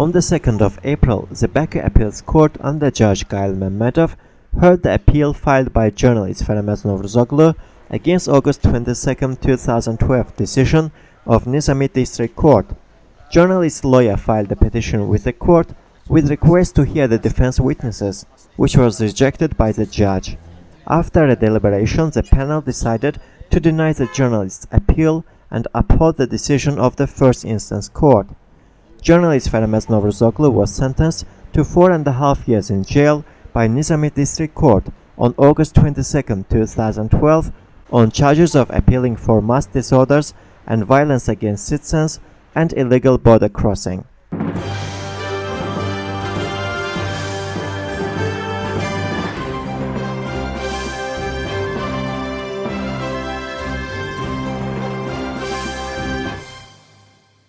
On the 2nd of April, the Baku Appeals Court under Judge Gail Mehmetov heard the appeal filed by journalist Ferenc Novruzoglu against August 22, 2012 decision of Nizami District Court. Journalist's lawyer filed a petition with the court with request to hear the defense witnesses, which was rejected by the judge. After a deliberation, the panel decided to deny the journalist's appeal and uphold the decision of the first instance court. Journalist Ferenc Novruzoglu was sentenced to 4.5 years in jail by Nizami District Court on August 22, 2012 on charges of appealing for mass disorders and violence against citizens and illegal border crossing.